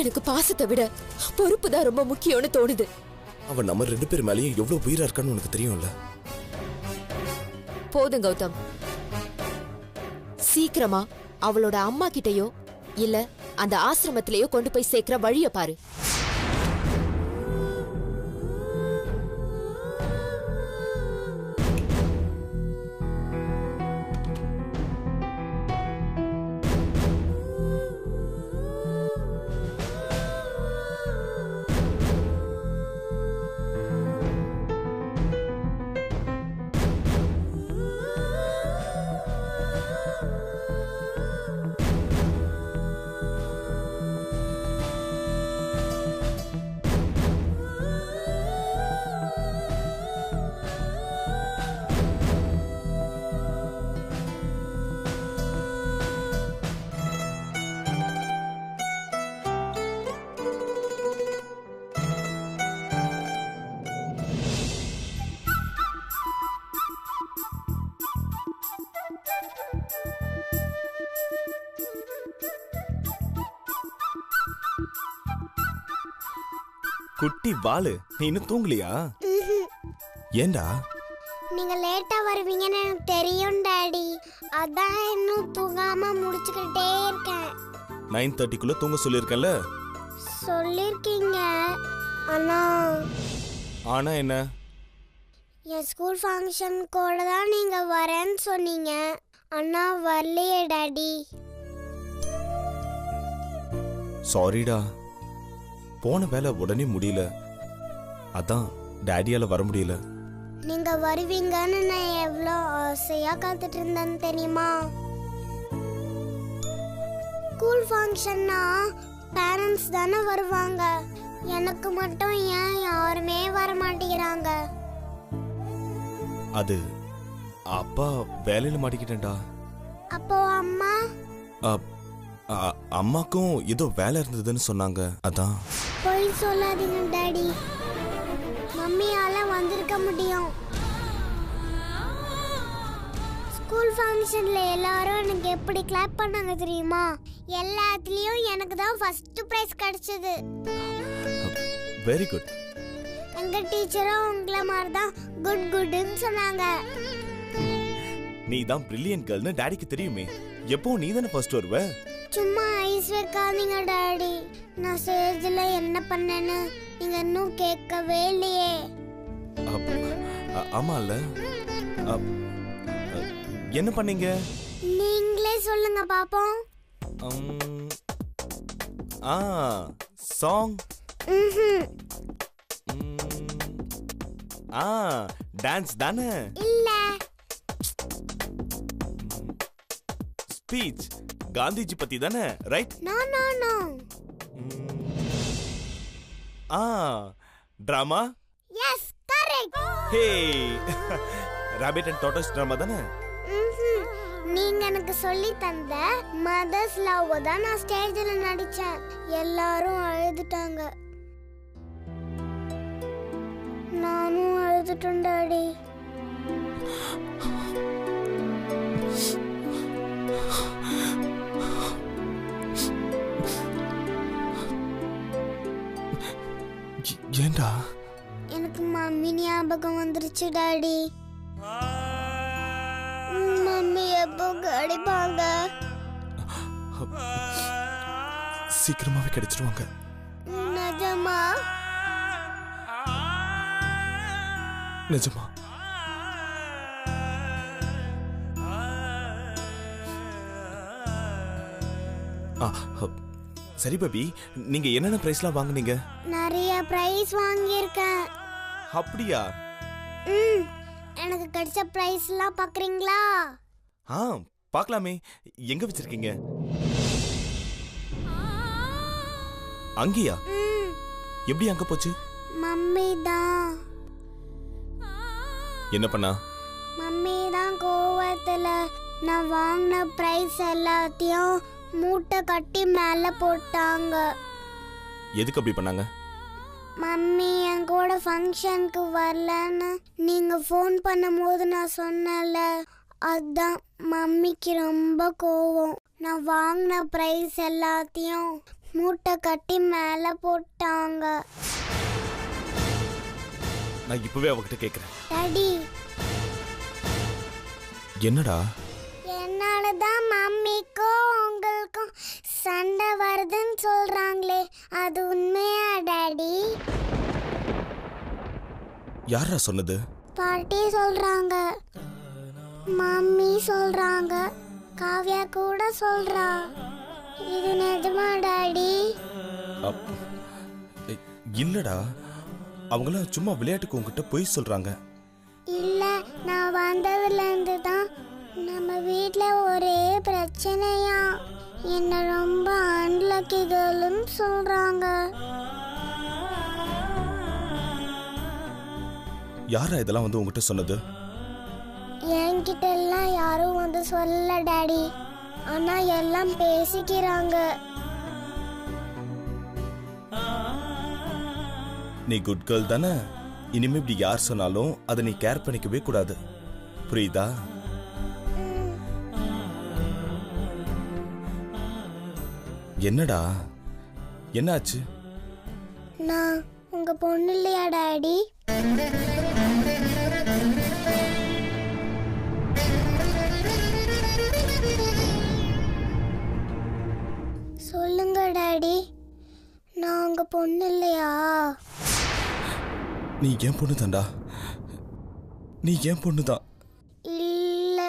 எனக்கு பாசத்தை விட பொறுப்பு தான் ரொம்ப முக்கியம்னு தோணுது. அவன் நம்ம 2 பேர் மேலேயும் எவ்வளவு உயிரா இருக்கான்னு உனக்கு தெரியும்ல. போதும் கௌதம், சீக்கிரமா அவளோட அம்மா கிட்டயோ இல்ல அந்த ஆசிரமத்திலேயோ கொண்டு போய் சேர்க்கிற வழிய பாரு. குட்டி பாலு, நீ இன்னும் தூங்கலையா? ஏண்டா? நீங்க லேட்டா வருவீங்கன்னு எனக்கு தெரியும் டாடி. அதான் இன்னும் தூங்காம முடிச்சுக்கிட்டே இருக்கேன். 9:30க்குள்ள தூங்க சொல்லிருக்கேன்ல. சொல்லிருக்கீங்க. ஆனா என்ன? என் ஸ்கூல் ஃபங்க்ஷன் கூட தான் நீங்க வரேன்னு சொன்னீங்க. ஆனா வரலையே டாடி. சாரிடா, போன வேலை உடனே முடியல, அதான் டாடியால வர முடியல. நீங்க வருவீங்கன்னு நான் எவ்வளோ ஆசையா காத்துட்டு இருந்தேன்னு தெரியுமா? ஸ்கூல் ஃபங்க்ஷன்னா பேரண்ட்ஸ் தானே வருவாங்க. எனக்கு மட்டும் ஏன் யாருமே வர மாட்டேங்கிறாங்க? அது அப்பா வேலையில மாட்டிக்கிட்டேன்டா. அப்போ அம்மா? அம்மாக்கும் ஏதோ வேலை இருந்ததுன்னு சொன்னாங்க, அதான். போய் சொல்லாதீங்க டாடி. மம்மியால வந்திருக்க முடியும். ஸ்கூல் ஃபங்க்ஷன்ல எல்லாரும் எனக்கு எப்படி கிளாப் பண்ணாங்க தெரியுமா? எல்லாத்துலயும் எனக்கு தான் ஃபர்ஸ்ட் பிரைஸ் கிடைச்சது. Very good. எங்க டீச்சரும் உங்கள மாதிரி தான் குட் குட்னு சொன்னாங்க. நீ தான் பிரில்லியன்ட் கேர்ள்னு டாடிக்கு தெரியுமே. எப்போ நீ தானே ஃபர்ஸ்ட் வருவ? சும்மா ஐஸ் வைக்காதீங்க டாடி. நான் ஸ்டேஜ்ல என்ன பண்ணேன்னு நீங்க இன்னும் கேட்கவே இல்லையே. ஆமால, என்ன பண்ணீங்க? நீங்களே சொல்லுங்க பாப்போம். சாங். டான்ஸ் தானே? இல்ல. ஸ்பீச் காந்திஜி பத்தி தானே, right? No no no. Drama? Yes, correct. Hey, rabbit and tortoise drama தானே? நீங்க எனக்கு சொல்லி தந்த மதர்ஸ் லவ் தான் நான் ஸ்டேஜ்ல நடிச்சேன். எல்லாரும் அழுதுட்டாங்க. நானும் அழுதுட்டேன் டாடி. ஏண்டா? எனக்கு மம்மி ஞாபகம் வந்துருச்சு டாடி. மம்மி எப்போ கிடைப்பாங்க? சீக்கிரமாவே கிடைச்சிருவாங்க. நிஜமா? நிஜமா. சரி பேபி, நீங்க என்னென்ன பிரைஸ்லாம் வாங்குனீங்க? நிறைய பிரைஸ் வாங்கியிருக்கேன். அப்படியா? எனக்கு கிடைச்ச பிரைஸ்லாம் பார்க்கறீங்களா? பார்க்கலாமே. எங்க வச்சிருக்கீங்க? அங்கேயா? எப்படி அங்க போச்சு? மம்மி தான். என்ன பண்ணா? மம்மி தான் கோவத்துல நான் வாங்கின பிரைஸ் எல்லாத்தையும் மூட்டை கட்டி மேல போட்டாங்க. எதுக்கு அப்படி பண்ணாங்க? மம்மி என் கூட ஃபங்க்ஷனுக்கு வரலன்னு நீங்க ஃபோன் பண்ணும்போது நான் சொன்னல, அதான் மம்மிக்கு ரொம்ப கோவம். நான் வாங்கின பிரைஸ் எல்லாத்தையும் மூட்டை கட்டி மேல போட்டாங்க. நான் இப்பவே அவகிட்ட கேக்குறேன். டாடி, என்னடா? என்னாலதான் மம்மிக்கும் உங்களுக்கும் சண்டை வருதுன்னு சொல்றாங்களே, அது உண்மையா டாடி? யாரா சொன்னது? பாட்டி சொல்றாங்க, மம்மி சொல்றாங்க, காவ்யா கூட சொல்றா. இது நிஜமா டாடி? இல்லடா, அவங்களாம் சும்மா விளையாட்டுக்கு உங்ககிட்ட போய் சொல்றாங்க. இல்ல, நான் வந்ததுல இருந்து தான் நம்ம வீட்ல ஒரே பிரச்சனையா. என்ன ரொம்ப அன்லக்கி கேர்ள்னு சொல்றாங்க. யாரா இதெல்லாம் வந்து உங்ககிட்ட சொன்னது? என்கிட்ட எல்லாம் யாரும் வந்து சொல்லல டாடி, ஆனா எல்லாம் பேசிக்கிறாங்க. நீ குட் கேர்ள் தானே? இனிமே இப்படி யார் சொன்னாலும் அதை நீ கேர் பண்ணிக்கவே கூடாது, புரியுதா? என்னடா, என்னாச்சு? நான் உங்க பொண்ணு இல்லையா டாடி? சொல்லுங்க டாடி, நான் உங்க பொண்ணு இல்லையா? நீ ஏன் பொண்ணு தான்டா, நீ ஏன் பொண்ணு தான். இல்ல,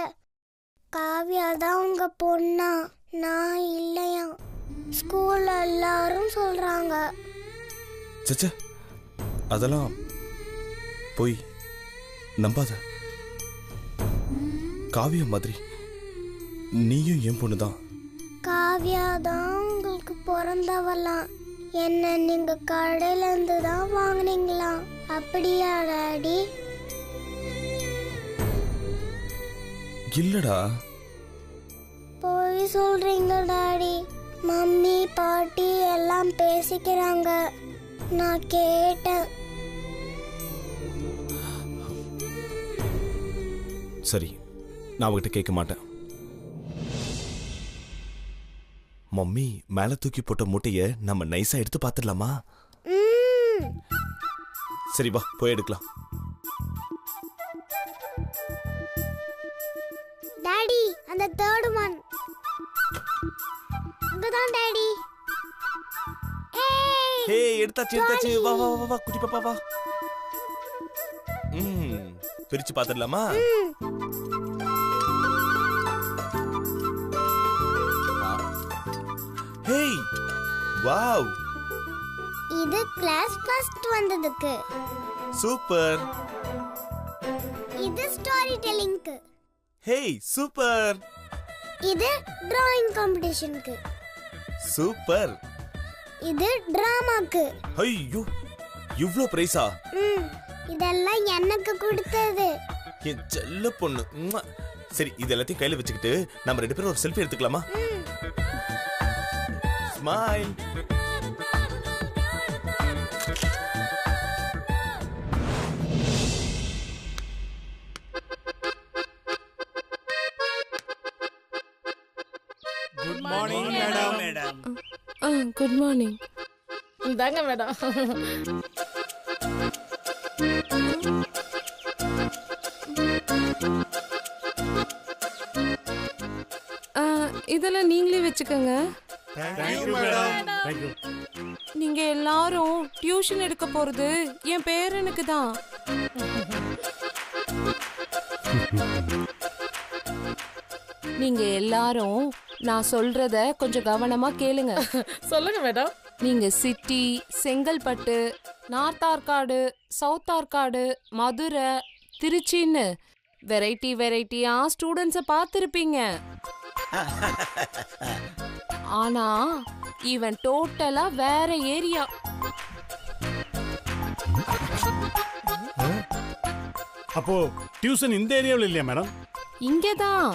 காவ்யா தான் உங்க பொண்ணா, நான் இல்லையா. ஸ்கூல்ல எல்லாரும் சொல்றாங்க. சச்ச, அதெல்லாம் போய் நம்பாத. காவியா மாதிரி நீயும் என் பொண்ணு தான். காவ்யா தான் உங்களுக்கு பிறந்தவலாம். என்ன நீங்க கடையில இருந்து தான் வாங்குனீங்களா? அப்படியா டாடி? இல்லடா, போய் சொல்றீங்க டாடி. மம்மி பாட்டி எல்லாம் பேசிக்கிறாங்க, நான் கேட்டேன். சரி, நான் அவகிட்ட கேட்க மாட்டேன். மம்மி மேல தூக்கி போட்ட மூட்டைய நம்ம நைஸா எடுத்து பாத்துடலாமா? சரி வா, போய் எடுக்கலாம். டாடி, அந்த தேர்ட் ஒன் அங்கதான் டாடி. ஹே, எடுத்தாச்சு எடுத்தாச்சு. வா வா வா வா, குட்டி பாப்பா வா. பிரிச்சு பாத்துடலாமா? ஹே, வாவ், இது கிளாஸ் ஃபர்ஸ்ட் வந்ததுக்கு. சூப்பர். இது ஸ்டோரி டெல்லிங்க்கு. ஹே, சூப்பர். இது டிராயிங் காம்படிஷனுக்கு. சூப்பர். இது டிராமாக்கு. ஐயோ, இவ்ளோ பிரைஸா? இதெல்லாம் எனக்கு கொடுத்தது. என் செல்ல பொண்ணு. உம்மா. சரி, இது எல்லாத்தையும் கையில வச்சுக்கிட்டு நம்ம ரெண்டு பேரும் ஒரு செல்ஃபி எடுத்துக்கலாமா? Smile. Good morning madam. Good morning. இந்தாங்க மேடம். இதெல்லாம் நீங்களே வச்சுக்கோங்க. நீங்க எல்லாரும் டியூஷன் எடுக்க போறது என் பேரனுக்கு தான். நீங்க எல்லாரும் நான் சொல்றத கொஞ்சம் கவனமா கேளுங்க. சொல்லுங்க மேடம். நீங்க city, Chengalpattu, north Arcot, south Arcot, Madurai, திருச்சின்னு வெரைட்டியா ஸ்டூடெண்ட்ஸை பார்த்துருப்பீங்க. ஆனா இவன் டோட்டலா வேற ஏரியா. அப்போ டியூஷன் இந்த ஏரியாவில் இல்லையா மேடம்? இங்கதான்.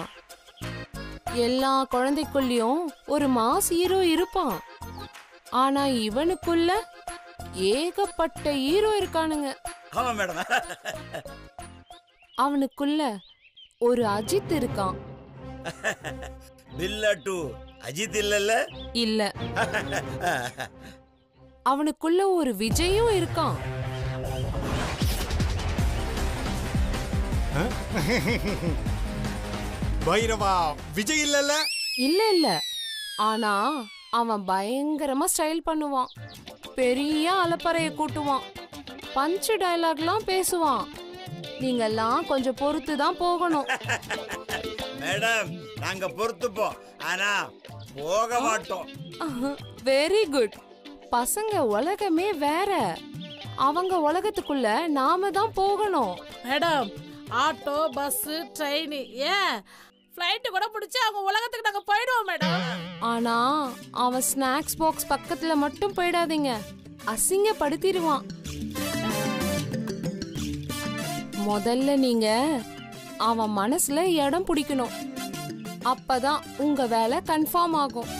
எல்லா குழந்தைக்குள்ளயும் ஒரு மாஸ் ஹீரோ இருப்பான். ஆனா இவனுக்குள்ள ஏகப்பட்ட ஹீரோ இருக்கானுங்க. ஆமா மேடம். அவனுக்குள்ள ஒரு அஜித் இருக்கான். பில்லா 2 அஜித் இல்லல்ல? இல்ல. அவனுக்குள்ள ஒரு விஜயும் இருக்கான். பைரவா விஜய் இல்லல்ல? இல்ல இல்ல. ஆனா அவன் பயங்கரமா ஸ்டைல் பண்ணுவான். பெரிய அலப்பறைய கூட்டுவான். பஞ்ச் டயலாக்லாம் பேசுவான். நீங்கெல்லாம் கொஞ்சம் பொறுத்து தான் போகணும். மேடம், நாங்க பொறுத்துப்போம், ஆனா போக மாட்டோம். Very good. பசங்க உலகமே வேற. அவங்க உலகத்துக்குள்ள நாம தான் போகணும். மேடம், ஆட்டோ, பஸ், ட்ரெயின், ஏன் ஃப்ளைட் கூட பிடிச்சி அவங்க உலகத்துக்கு நாங்க போயிடுவோம் மேடம். ஆனா அவன் ஸ்நாக்ஸ் பாக்ஸ் பக்கத்துல மட்டும் போயிடாதீங்க. அசிங்கப்படுத்திடுவான். முதல்ல நீங்க அவன் மனசுல இடம் பிடிக்கணும். அப்பதான் உங்க வேலை கன்ஃபார்ம் ஆகும்.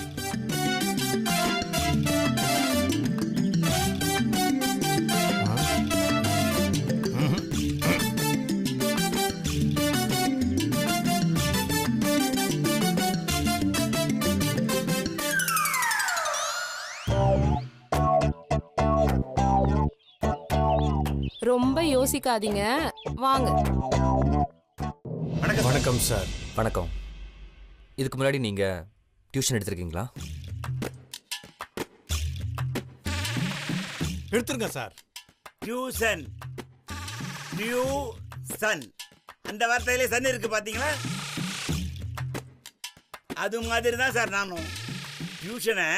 ரொம்ப யோசிக்காதீங்க, வாங்க. வணக்கம் சார். வணக்கம். இதுக்கு முன்னாடி நீங்க டியூஷன் எடுத்திருக்கீங்களா? எடுத்துருங்க சார். டியூசன், டியூசன், அந்த வார்த்தையிலே சன் இருக்கு பாத்தீங்களா? அது மாதிரி தான் சார் நானும். டியூஷனை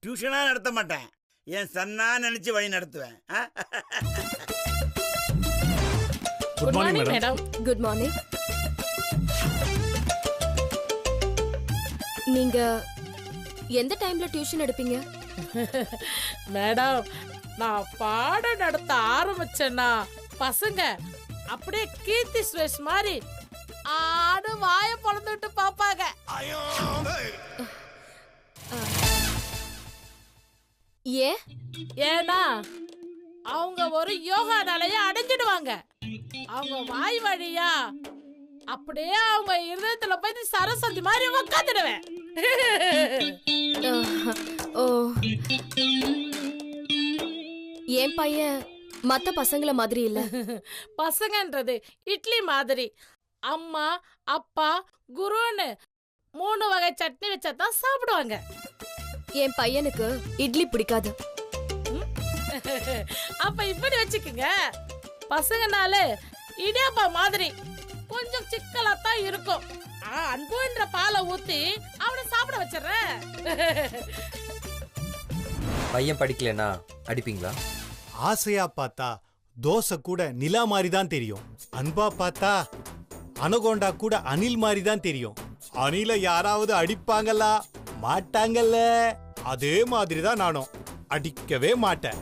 டியூஷனா நடத்த மாட்டேன், என் சன்னா நினைச்சு வழி நடத்துவேன். Good morning madam. Good morning. நீங்க எந்த டைம்ல டியூஷன் எடுப்பீங்க? மேடம், நான் பாடம் நடத்த ஆரம்பிச்சேன்னா பசங்க அப்படியே கீர்த்தி சுரேஷ் மாதிரி ஆடு வாய பொழந்துட்டு பாப்பாங்க. ஏன்? ஏன்னா அவங்க ஒரு யோகா நிலைய அடைஞ்சிடுவாங்க. அவங்க வாய் வழியா அப்படியே அவங்க இருதயத்துல போய் சரஸ்வதி மாதிரி உட்காந்துடுவேன். ஓ, என் பையன் மத்த பசங்கள மாதிரி இல்ல. பசங்கன்றது இட்லி மாதிரி. அம்மா, அப்பா, குருன்னு 3 வகை சட்னி வச்சாதான் சாப்பிடுவாங்க. என் பையனுக்கு இட்லி பிடிக்காது. அப்ப இப்படி வச்சுக்கோங்க, பசங்கனால இடியாப்பா மாதிரி கொஞ்சம் சிக்கலா தான் இருக்கும். அன்புன்ற பாலை ஊத்தி அவனை சாப்பிட வச்சிடுறேன். பையன் படிக்கலன்னா அடிப்பீங்களா? ஆசையா பார்த்தா தோசை கூட நிலா மாதிரி தான் தெரியும். அன்பா பார்த்தா அனகோண்டா கூட அணில் மாதிரி தான் தெரியும். அணில யாராவது அடிப்பாங்களா? மாட்டாங்கல்ல. அதே மாதிரி தான் நானும் அடிக்கவே மாட்டேன்.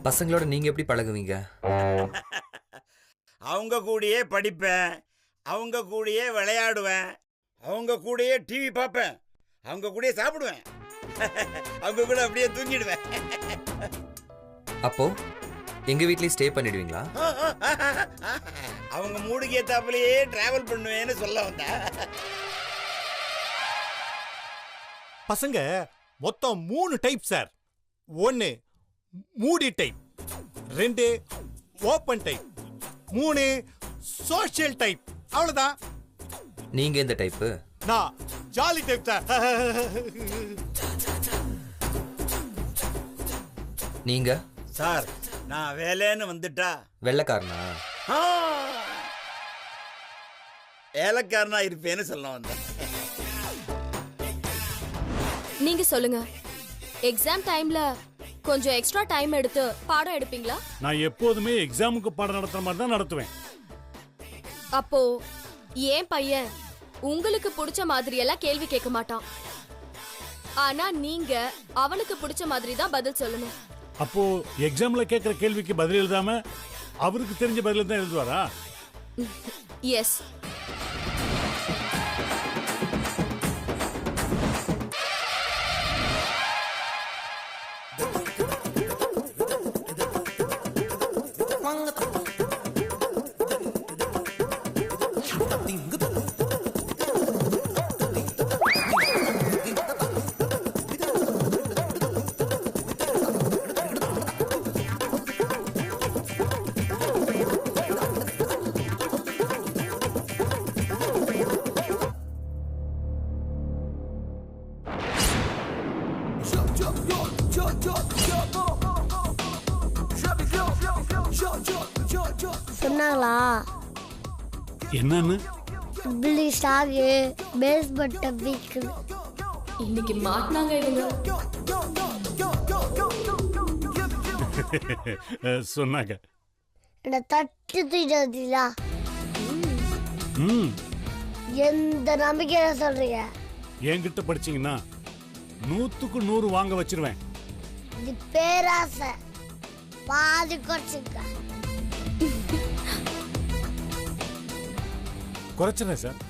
பசங்களோட நீங்க எப்படி பழகுவீங்க? அவங்க கூடயே படிப்பேன், அவங்க கூடயே விளையாடுவேன், அவங்க கூடயே டிவி பார்ப்பேன், அவங்க கூடயே சாப்பிடுவேன், அவங்க கூட அப்படியே தூங்கிடுவேன். அப்போ எங்க வீட்லயே ஸ்டே பண்ணிடுவீங்களா? அவங்க மூடுக்கு ஏத்தாப்புலயே டிராவல் பண்ணுவேன்னு சொல்ல வந்தா. பசங்க மொத்தம் 3 டைப் சார். 1 மூடி type, 2 open type, 3 social type. அவ்வளவுதான். நீங்க எந்த டைப்? நான் ஜாலி டைப் சார். நீங்க? சார், நான் வேலைன்னு வந்துட்டா வெள்ளைக்காரனா? ஏலக்காரனா இருப்பேன்னு சொல்ல வந்தேன். நீங்க சொல்லுங்க, எக்ஸாம் டைம்ல கொஞ்சம் எக்ஸ்ட்ரா டைம் எடுத்து பாடம் எடுப்பீங்களா? நான் எப்போதுமே எக்ஸாமுக்கு பாடம் நடத்துற மாதிரி தான் நடத்துவேன். அப்போ ஏன் பையன் உங்களுக்கு பிடிச்ச மாதிரி எல்லாம் கேள்வி கேட்க மாட்டான். ஆனா நீங்க அவனுக்கு பிடிச்ச மாதிரி தான் பதில் சொல்லணும். அப்போ எக்ஸாம்ல கேட்கிற கேள்விக்கு பதில் எழுதாம அவருக்கு தெரிஞ்ச பதில தான் எழுதுவாரா? எஸ். சொன்னாங்களா என்னன்னு? இப்படி ஸ்டாகு பேஸ் பட்ட வீக்கு இன்னைக்கு மாட்டினாங்க இவங்க. சொன்னாங்க. என்ன தட்டு தூக்கிட்டா எந்த நம்பிக்கையில சொல்றீங்க? என்கிட்ட படிச்சீங்கன்னா 100க்கு 100 வாங்க வச்சிருவேன். இது பேராசை. பாதி குறைச்சுக்க. குறைச்சிடறேன் சார்.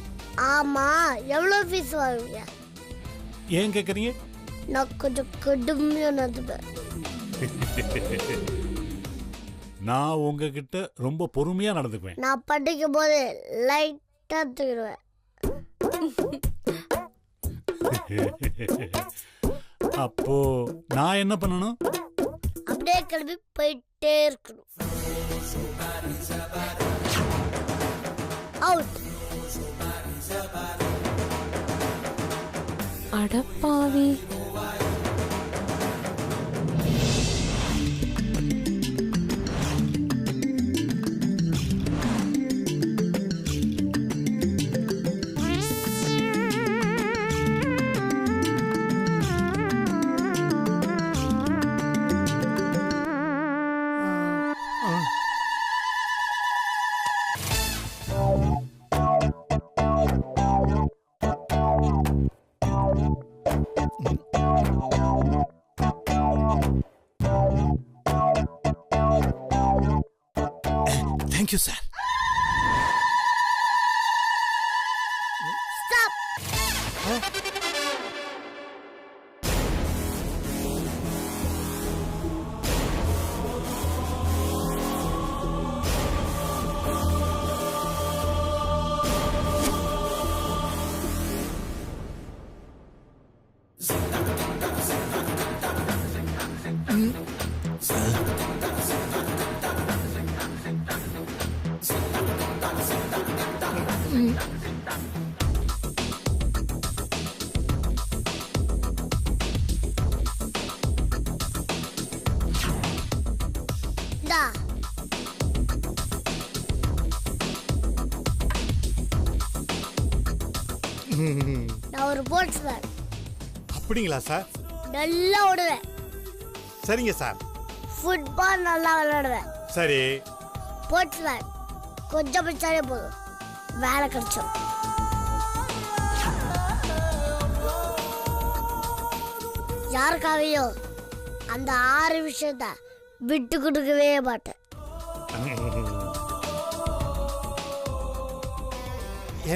ஆமா, எவ்வளவு ஃபீஸ் வாங்குவீங்க? ஏன் கேக்குறீங்க? நான் கொஞ்சம் கடுமையா நடந்துப்பேன். நான் உங்ககிட்ட ரொம்ப பொறுமையா நடந்துக்குவேன். நான் படிக்கும் போது லைட்டா தூக்கிடுவேன். அப்போ நான் என்ன பண்ணணும்? அப்படியே கிளம்பி போயிட்டே இருக்கணும். அவுட். அடப்பாவி. Thank you, sir. Stop. Da. நான் ஒரு போட்ஸ்மேன். அப்படிங்களா சார்? நல்லா ஓடுவேன். சரிங்க சார். ஃபுட்பால் நல்லா விளையாடுவேன். சரி. போட்ஸ்மேன் கொஞ்சம் படிச்சாலே போதும், வேலை கிடைச்சோம். யாருக்காகவும் அந்த 6 விஷயத்த விட்டு கொடுக்கவே மாட்டேன்.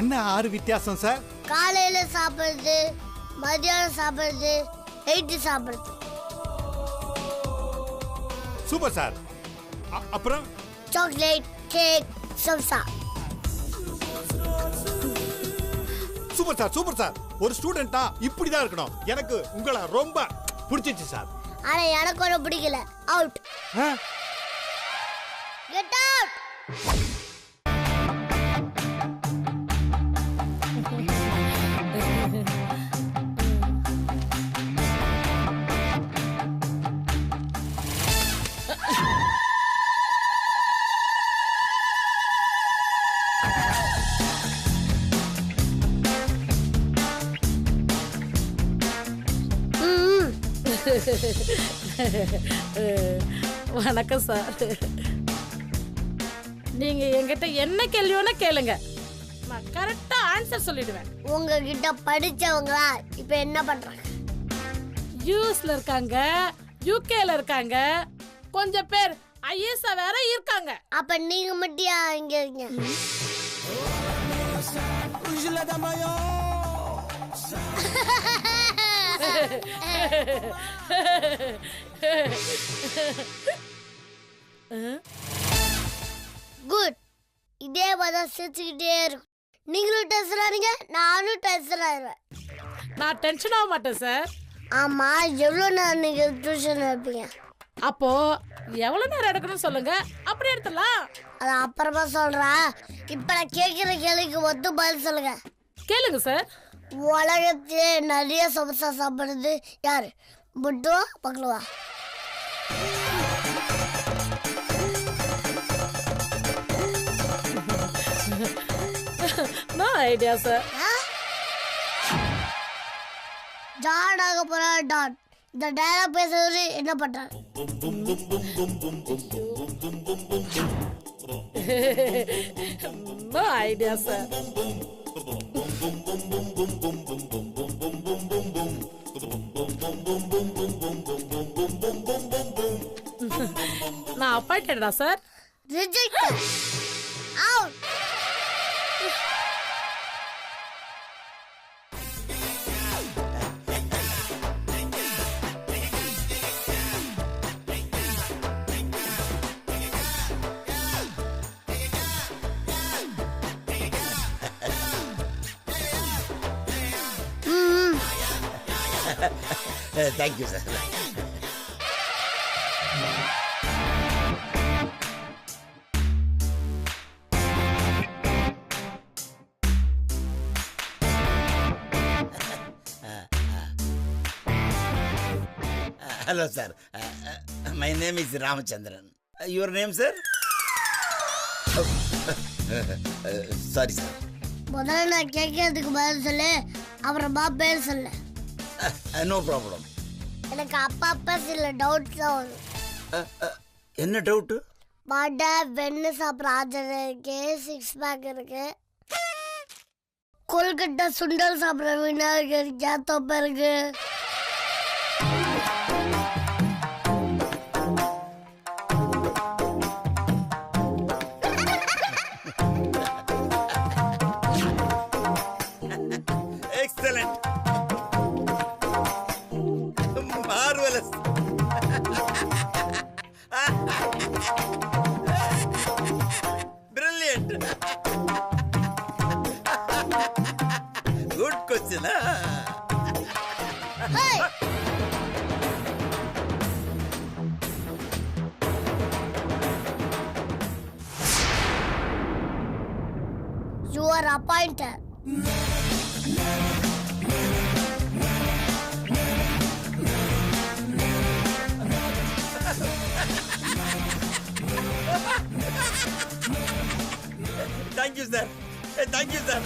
என்ன 6 வித்தியாசம் சார்? காலையில சாப்பிடுறது, மதியானம் சாப்பிடுறது, நைட்டு சாப்பிடுறது. Super sir. அப்புறம் chocolate, cake, samosa. Super sir, super sir. ஒரு ஸ்டூடெண்டா இப்படிதான் இருக்கணும். எனக்கு உங்களை ரொம்ப பிடிச்சிச்சு சார். ஆனா எனக்கு ஒண்ணு பிடிக்கல. அவுட். Get out. வணக்கம் சார். நீங்க என்கிட்ட என்ன கேள்வி வேணா கேளுங்க, நான் கரெக்டா ஆன்சர் சொல்லிடுவேன். உங்ககிட்ட படிச்சவங்களா இப்ப என்ன பண்றாங்க? யூஎஸ்ல இருக்காங்க, யூகேல இருக்காங்க, கொஞ்சம் பேர் ஐஎஸ் வேற இருக்காங்க. அப்ப நீங்க மட்டும் இங்க இருக்கீங்க? குட். இதே மாதிரி சிரிச்சுக்கிட்டே இருக்கும். நீங்களும் டென்ஷன் ஆறீங்க, நானும் டென்ஷன் ஆயிடுவேன். நான் டென்ஷன் ஆக மாட்டேன் சார். ஆமா, எவ்வளோ நேரம் நீங்க டியூஷன் எடுப்பீங்க? அப்போ எவ்வளவு நேரம் எடுக்கணும்னு சொல்லுங்க, அப்படி எடுத்துடலாம். அது அப்புறமா சொல்றேன். இப்ப நான் கேட்கிற கேள்விக்கு மட்டும் பதில் சொல்லுங்க. கேளுங்க சார். உலகத்திலே நிறைய சமோசா சாப்பிடுறது யாரு? புட்டுவா பக்கலுவா? Idea sir. ஜாடாக போற டாட் இந்த டயலாக் பேசுறது என்ன பண்றாரு? No idea sir. நான் அப்பாயிட்டடா sir. Reject out. Thank you sir. Hello, sir. My name is Ramachandran. Your name, sir? Sorry, sir. முதல்ல நான் கேட்கறதுக்கு பதில் சொல்லு, அப்புறமா பேர் சொல்லு. No problem. எனக்கு அப்பப்ப சில டவுட்ஸ் வரும். என்ன டவுட்? வடை வெண்ணு சாப்பிட்ற ஆஜர் இருக்கு, 6 பேக் இருக்கு. கொல்கட்டை சுண்டல் சாப்பிட்ற விநாயகர் இருக்கு, தொப்பை இருக்கு. Excellent. Marvelous. Brilliant. Good question. Hey! You are appointed. Thank you, sir. Thank you, sir.